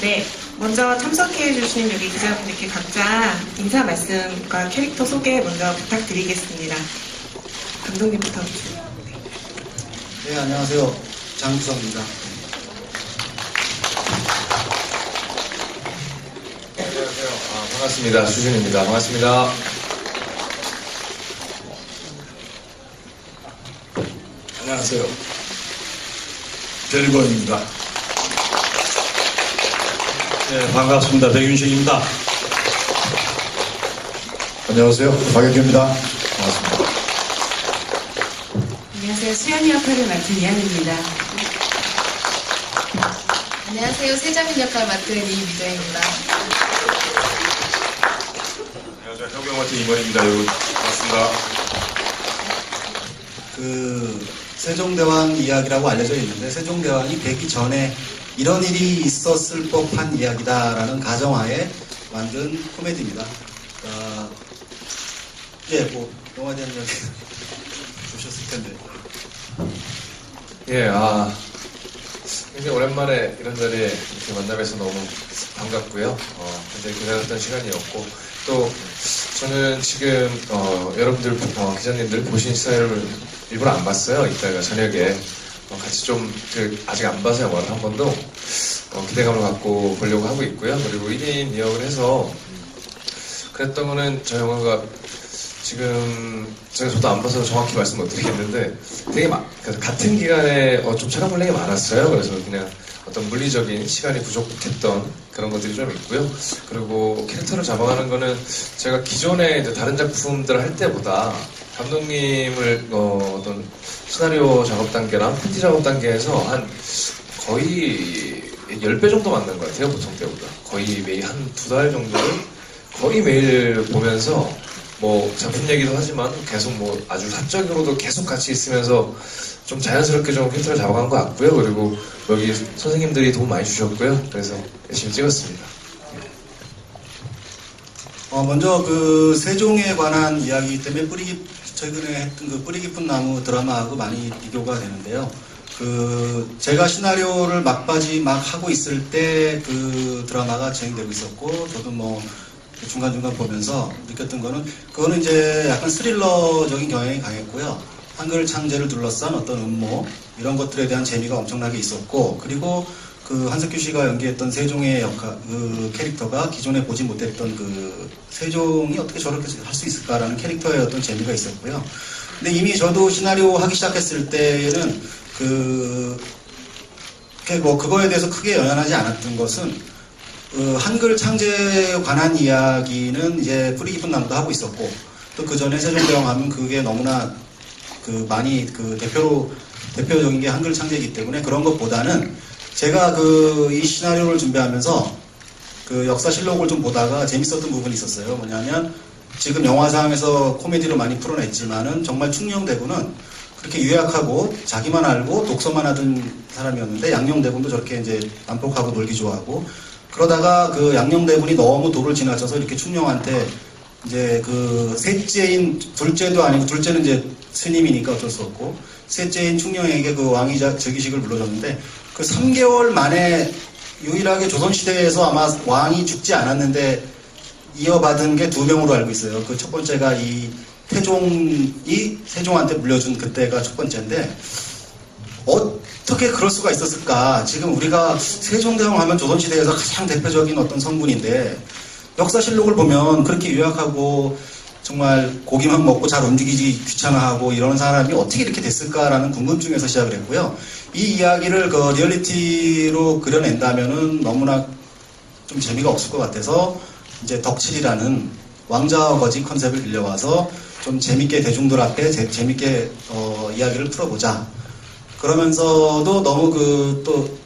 네, 먼저 참석해주신 여기 기자분들께 각자 인사 말씀과 캐릭터 소개 먼저 부탁드리겠습니다. 감독님부터 주세요. 네, 안녕하세요. 장주성입니다. 안녕하세요. 반갑습니다. 수준입니다. 반갑습니다. 안녕하세요. 별거입니다. 네, 반갑습니다. 백윤식입니다. 안녕하세요. 박혁규입니다. 반갑습니다. 안녕하세요. 수연이 역할을 맡은 이한입니다. 안녕하세요. 세자민 역할 맡은 이미정입니다. 안녕하세요. 혁명 같은 이번입니다. 여러분. 반갑습니다. 세종대왕 이야기라고 알려져 있는데 세종대왕이 되기 전에 이런 일이 있었을 법한 이야기다라는 가정하에 만든 코미디입니다. 영화에 대한 이야기 보셨을 텐데. 예, 굉장히 오랜만에 이런 자리에 이렇게 만나뵈서 너무 반갑고요. 굉장히 기다렸던 시간이었고, 또 저는 지금 여러분들 기자님들 보신 스타일을 일부러 안 봤어요. 이따가 저녁에 같이 좀 아직 안 봐서 영화를 한 번도 기대감을 갖고 보려고 하고 있고요. 그리고 1인 2역을 해서 그랬던 거는 저 영화가 지금 저도 안 봐서 정확히 말씀 못 드리겠는데 되게 같은 기간에 좀 촬영 분량이 많았어요. 그래서 그냥 어떤 물리적인 시간이 부족했던 그런 것들이 좀 있고요. 그리고 캐릭터를 잡아가는 거는 제가 기존에 다른 작품들 할 때보다 감독님을 어떤 시나리오 작업 단계랑 편지 작업 단계에서 한 거의 10배 정도 만난 것 같아요. 보통 때보다. 거의 매일 한 2달 정도를 거의 매일 보면서 작품 얘기도 하지만 계속 아주 사적으로도 계속 같이 있으면서 좀 자연스럽게 좀 캐릭터를 잡아간 것 같고요. 그리고 여기 선생님들이 도움 많이 주셨고요. 그래서 열심히 찍었습니다. 먼저 세종에 관한 이야기 때문에 최근에 했던 뿌리 깊은 나무 드라마하고 많이 비교가 되는데요. 제가 시나리오를 막바지 막 하고 있을 때 드라마가 진행되고 있었고, 저도 중간중간 보면서 느꼈던 그거는 이제 약간 스릴러적인 경향이 강했고요. 한글 창제를 둘러싼 어떤 음모, 이런 것들에 대한 재미가 엄청나게 있었고, 그리고 한석규 씨가 연기했던 세종의 캐릭터가 기존에 보지 못했던 세종이 어떻게 저렇게 할 수 있을까라는 캐릭터의 어떤 재미가 있었고요. 근데 이미 저도 시나리오 하기 시작했을 때는 그거에 대해서 크게 연연하지 않았던 것은 한글 창제에 관한 이야기는 이제 뿌리 깊은 나무도 하고 있었고, 또 그 전에 세종대왕 하면 그게 너무나 많이 대표적인 게 한글 창제이기 때문에 그런 것보다는 제가 이 시나리오를 준비하면서 역사실록을 좀 보다가 재밌었던 부분이 있었어요. 뭐냐면 지금 영화상에서 코미디로 많이 풀어냈지만은 정말 충녕대군은 그렇게 유약하고 자기만 알고 독서만 하던 사람이었는데 양녕대군도 저렇게 이제 난폭하고 놀기 좋아하고, 그러다가 양녕대군이 너무 도를 지나쳐서 이렇게 충녕한테 이제 셋째인, 둘째도 아니고, 둘째는 이제 스님이니까 어쩔 수 없고, 셋째인 충녕에게 왕위 즉위식을 물러줬는데, 3개월 만에 유일하게 조선시대에서 아마 왕이 죽지 않았는데 이어받은 게 2명으로 알고 있어요. 첫 번째가 이 태종이 세종한테 물려준 그때가 첫 번째인데, 어떻게 그럴 수가 있었을까? 지금 우리가 세종대왕 하면 조선시대에서 가장 대표적인 어떤 성분인데, 역사실록을 보면 그렇게 유약하고 정말 고기만 먹고 잘 움직이지 귀찮아하고 이런 사람이 어떻게 이렇게 됐을까라는 궁금증에서 시작을 했고요. 이 이야기를 리얼리티로 그려낸다면은 너무나 좀 재미가 없을 것 같아서 이제 덕칠이라는 왕자와 거지 컨셉을 빌려와서 좀 재밌게 대중들 앞에 재밌게 이야기를 풀어보자. 그러면서도 너무 또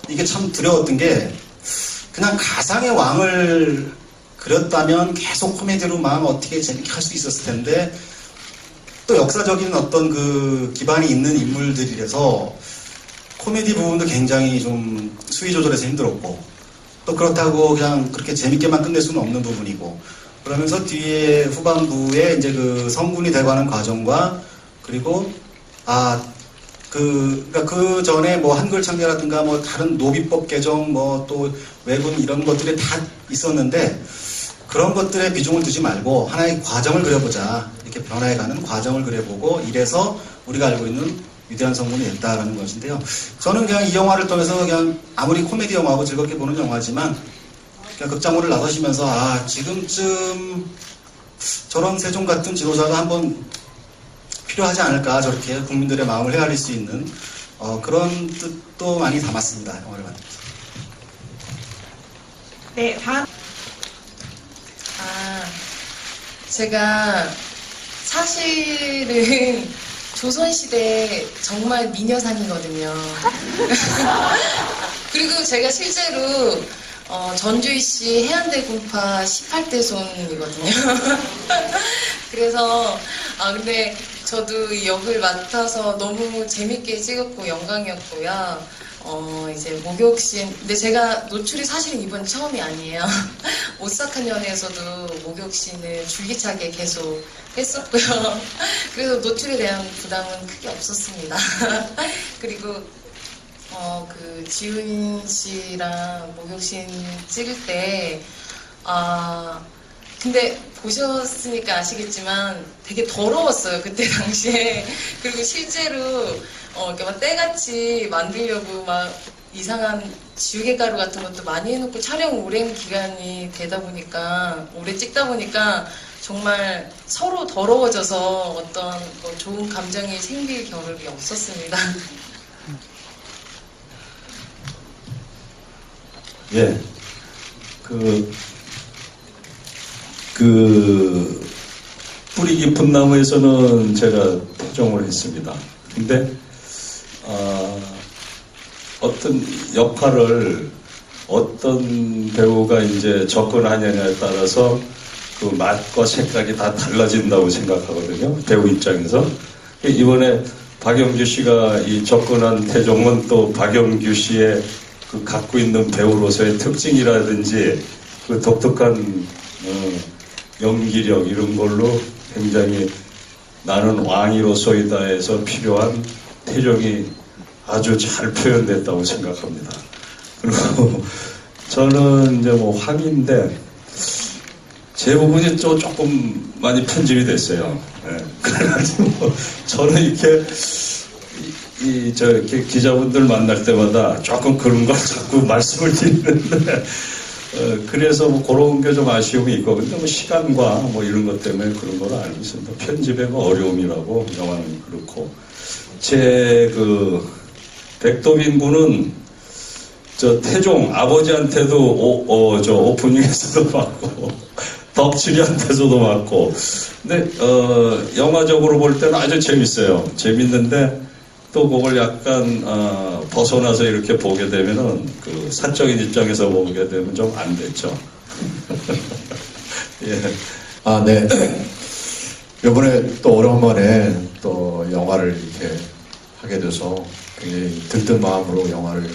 이게 참 두려웠던 게, 그냥 가상의 왕을 그렸다면 계속 코미디로 어떻게 재밌게 할 수 있었을 텐데, 또 역사적인 어떤 기반이 있는 인물들이라서 코미디 부분도 굉장히 좀 수위 조절해서 힘들었고, 또 그렇다고 그냥 그렇게 재밌게만 끝낼 수는 없는 부분이고, 그러면서 뒤에 후반부에 이제 성군이 돼가는 과정과, 그리고 그러니까 그 전에 뭐 한글 창제라든가 뭐 다른 노비법 개정 뭐 또 외군 이런 것들이 다 있었는데 그런 것들에 비중을 두지 말고 하나의 과정을 그려보자. 이렇게 변화해가는 과정을 그려보고 이래서 우리가 알고 있는 위대한 성공이 됐다라는 것인데요. 저는 그냥 이 영화를 통해서 그냥 아무리 코미디 영화고 즐겁게 보는 영화지만 그냥 극장문을 나서시면서 아 지금쯤 저런 세종 같은 지도자가 한번 필요하지 않을까 저렇게 국민들의 마음을 헤아릴 수 있는 그런 뜻도 많이 담았습니다. 영화를 만들면서. 네, 다음. 제가 사실은 조선시대 정말 미녀상이거든요. 그리고 제가 실제로 전주시 해안대 군파 18대 손이거든요. 그래서 근데 저도 이 역을 맡아서 너무 재밌게 찍었고 영광이었고요. 이제 목욕신, 근데 제가 노출이 사실은 이번 처음이 아니에요. 오싹한 연애에서도 목욕신을 줄기차게 계속 했었고요. 그래서 노출에 대한 부담은 크게 없었습니다. 그리고 그 지훈 씨랑 목욕신 찍을 때 근데 보셨으니까 아시겠지만 되게 더러웠어요 그때 당시에. 그리고 실제로 이렇게 막 때같이 만들려고 막 이상한 지우개 가루 같은 것도 많이 해놓고 촬영 오랜 기간이 되다 보니까 오래 찍다 보니까 정말 서로 더러워져서 어떤 뭐 좋은 감정이 생길 겨를이 없었습니다. 예, 뿌리 깊은 나무에서는 제가 태종을 했습니다. 근데 어떤 역할을 어떤 배우가 이제 접근하느냐에 따라서 그 맛과 색깔이 다 달라진다고 생각하거든요. 배우 입장에서. 이번에 박영규 씨가 이 접근한 태종은 또 박영규 씨의 그 갖고 있는 배우로서의 특징이라든지 그 독특한 연기력 이런 걸로 굉장히 나는 왕이로서이다 해서 필요한 태종이 아주 잘 표현됐다고 생각합니다. 그리고 저는 이제 뭐 황인데 제 부분이 또 조금 많이 편집이 됐어요. 네. 그래가지고 저는 이렇게 이렇게 기자분들 만날 때마다 조금 그런 걸 자꾸 말씀을 드리는데 그래서 뭐 그런 게 좀 아쉬움이 있고 근데 뭐 시간과 뭐 이런 것 때문에 그런 걸 알고 있습니다. 편집의 뭐 어려움이라고 영화는 그렇고 제 백도빈 군은 저 태종 아버지한테도 저 오프닝에서도 맞고 덕칠이한테서도 맞고 근데 영화적으로 볼 때는 아주 재밌어요. 재밌는데 또 그걸 약간 벗어나서 이렇게 보게 되면은 그 사적인 입장에서 보게 되면 좀 안 됐죠. 예. 네. 이번에 또 오랜만에 또 영화를 이렇게 하게 돼서 굉장히 들뜬 마음으로 영화를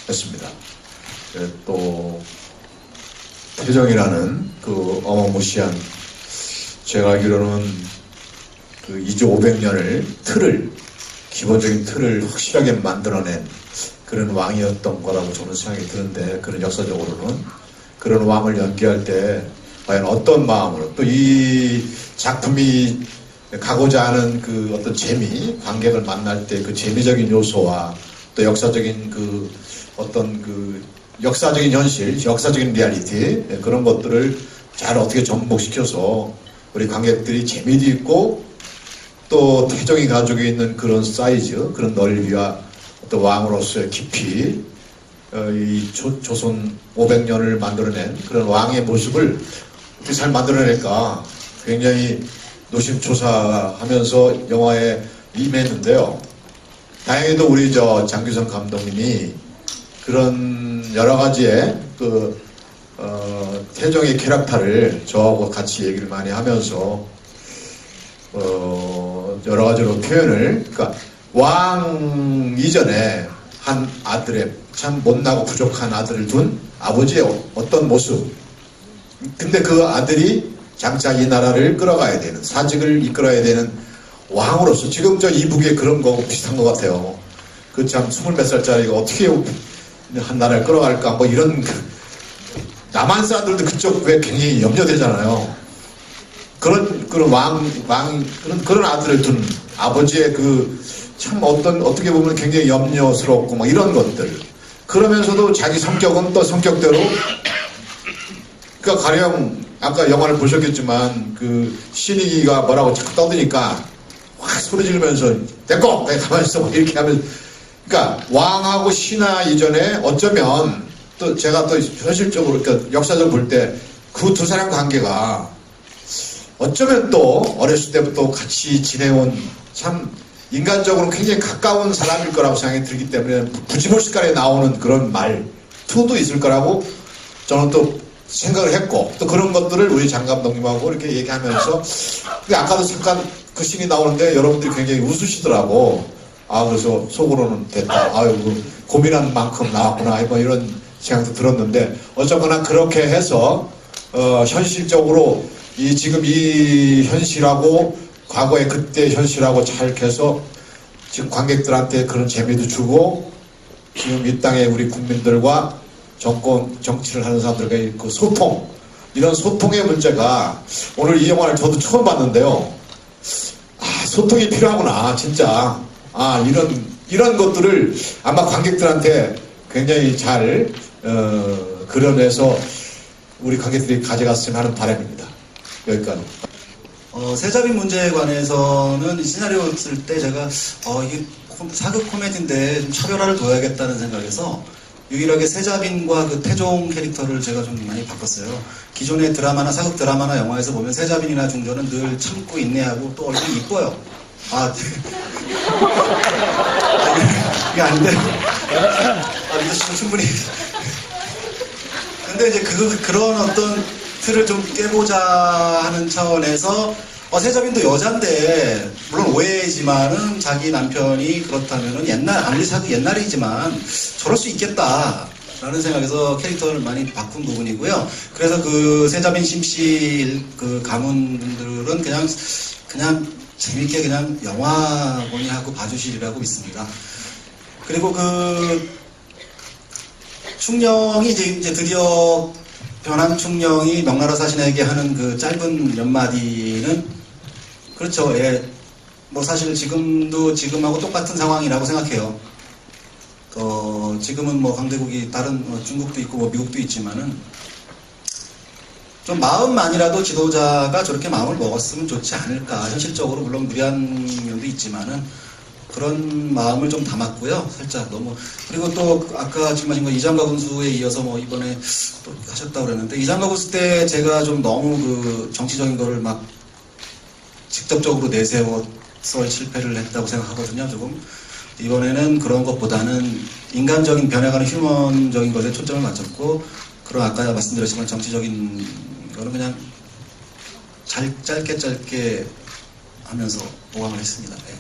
했습니다. 또 태종이라는 그 어마무시한 제가 알기로는 그 2조 500년을 기본적인 틀을 확실하게 만들어낸 그런 왕이었던 거라고 저는 생각이 드는데 그런 역사적으로는 그런 왕을 연기할 때 과연 어떤 마음으로 또 이 작품이 가고자 하는 그 어떤 재미, 관객을 만날 때 그 재미적인 요소와 또 역사적인 그 어떤 그 역사적인 현실, 역사적인 리얼리티 그런 것들을 잘 어떻게 접목시켜서 우리 관객들이 재미도 있고 또 태종이 가지고 있는 그런 사이즈, 그런 넓이와 또 왕으로서의 깊이, 이 조선 500년을 만들어낸 그런 왕의 모습을 어떻게 잘 만들어낼까 굉장히 노심초사하면서 영화에 임했는데요. 다행히도 우리 장규성 감독님이 그런 여러 가지의 태종의 캐릭터를 저하고 같이 얘기를 많이 하면서 여러 가지로 표현을, 그러니까 왕 이전에 한 아들의 참 못나고 부족한 아들을 둔 아버지의 어떤 모습. 근데 그 아들이 장차 이 나라를 끌어가야 되는, 사직을 이끌어야 되는 왕으로서 지금 저 이북의 그런 거하고 비슷한 것 같아요. 그 참 20몇 살짜리가 어떻게 한 나라를 끌어갈까 뭐 이런 남한 사람들도 그쪽 왜 굉장히 염려되잖아요. 그런 아들을 둔 아버지의 그 참 어떻게 보면 굉장히 염려스럽고 막 이런 것들. 그러면서도 자기 성격은 또 성격대로 그러니까 가령 아까 영화를 보셨겠지만 그 신익이가 뭐라고 자꾸 떠드니까 확 소리 지르면서 됐고 가만히 있어 이렇게 하면 그러니까 왕하고 신하 이전에 어쩌면 또 제가 또 현실적으로 그러니까 역사적으로 볼 때 그 두 사람 관계가 어쩌면 또 어렸을 때부터 같이 지내온 참 인간적으로 굉장히 가까운 사람일 거라고 생각이 들기 때문에 부지몰식간에 나오는 그런 말투도 있을 거라고 저는 또 생각을 했고 또 그런 것들을 우리 장 감독님하고 이렇게 얘기하면서 아까도 잠깐 그 씬이 나오는데 여러분들이 굉장히 웃으시더라고. 아 그래서 속으로는 됐다. 아유 고민한 만큼 나왔구나. 뭐 이런 생각도 들었는데 어쨌거나 그렇게 해서 현실적으로 지금 이 현실하고 과거의 그때 현실하고 잘 해서 지금 관객들한테 그런 재미도 주고 지금 이 땅에 우리 국민들과 정치를 하는 사람들과의 그 소통 이런 소통의 문제가 오늘 이 영화를 저도 처음 봤는데요. 아 소통이 필요하구나 진짜. 아 이런 것들을 아마 관객들한테 굉장히 잘 그려내서 우리 관객들이 가져갔으면 하는 바람입니다. 여기까지. 세자빈 문제에 관해서는 시나리오 쓸 때 제가 이게 사극 코미디인데 좀 차별화를 둬야겠다는 생각에서 유일하게 세자빈과 그 태종 캐릭터를 제가 좀 많이 바꿨어요. 기존의 드라마나 사극 드라마나 영화에서 보면 세자빈이나 중조는 늘 참고 인내하고 또 얼굴이 이뻐요. 이게 아닌데. 믿으시면 충분히. 근데 이제 그런 어떤 틀을 좀 깨보자 하는 차원에서 세자빈도 여잔데 물론 오해지만은 자기 남편이 그렇다면은 아무리 사극 옛날이지만 저럴 수 있겠다라는 생각에서 캐릭터를 많이 바꾼 부분이고요. 그래서 그 세자빈 심씨 그 가문들은 그냥 재밌게 그냥 영화보니 하고 봐주시리라고 믿습니다. 그리고 그 충령이 이제 드디어 변한 충령이 명나라 사신에게 하는 그 짧은 몇 마디는 그렇죠. 예. 뭐 사실 지금하고 똑같은 상황이라고 생각해요. 지금은 뭐 강대국이 다른 중국도 있고 뭐 미국도 있지만은 좀 마음만이라도 지도자가 저렇게 마음을 먹었으면 좋지 않을까. 현실적으로 물론 무리한 면도 있지만은 그런 마음을 좀 담았고요. 살짝 너무. 그리고 또 아까 말씀하신 거 이장과 군수에 이어서 뭐 이번에 또 하셨다고 그랬는데 이장과 군수 때 제가 좀 너무 그 정치적인 거를 막 직접적으로 내세워서 실패를 했다고 생각하거든요. 조금. 이번에는 그런 것보다는 인간적인 변해가는 휴먼적인 것에 초점을 맞췄고 그런 아까 말씀드렸지만 정치적인 거는 그냥 짧게 하면서 보강을 했습니다. 네.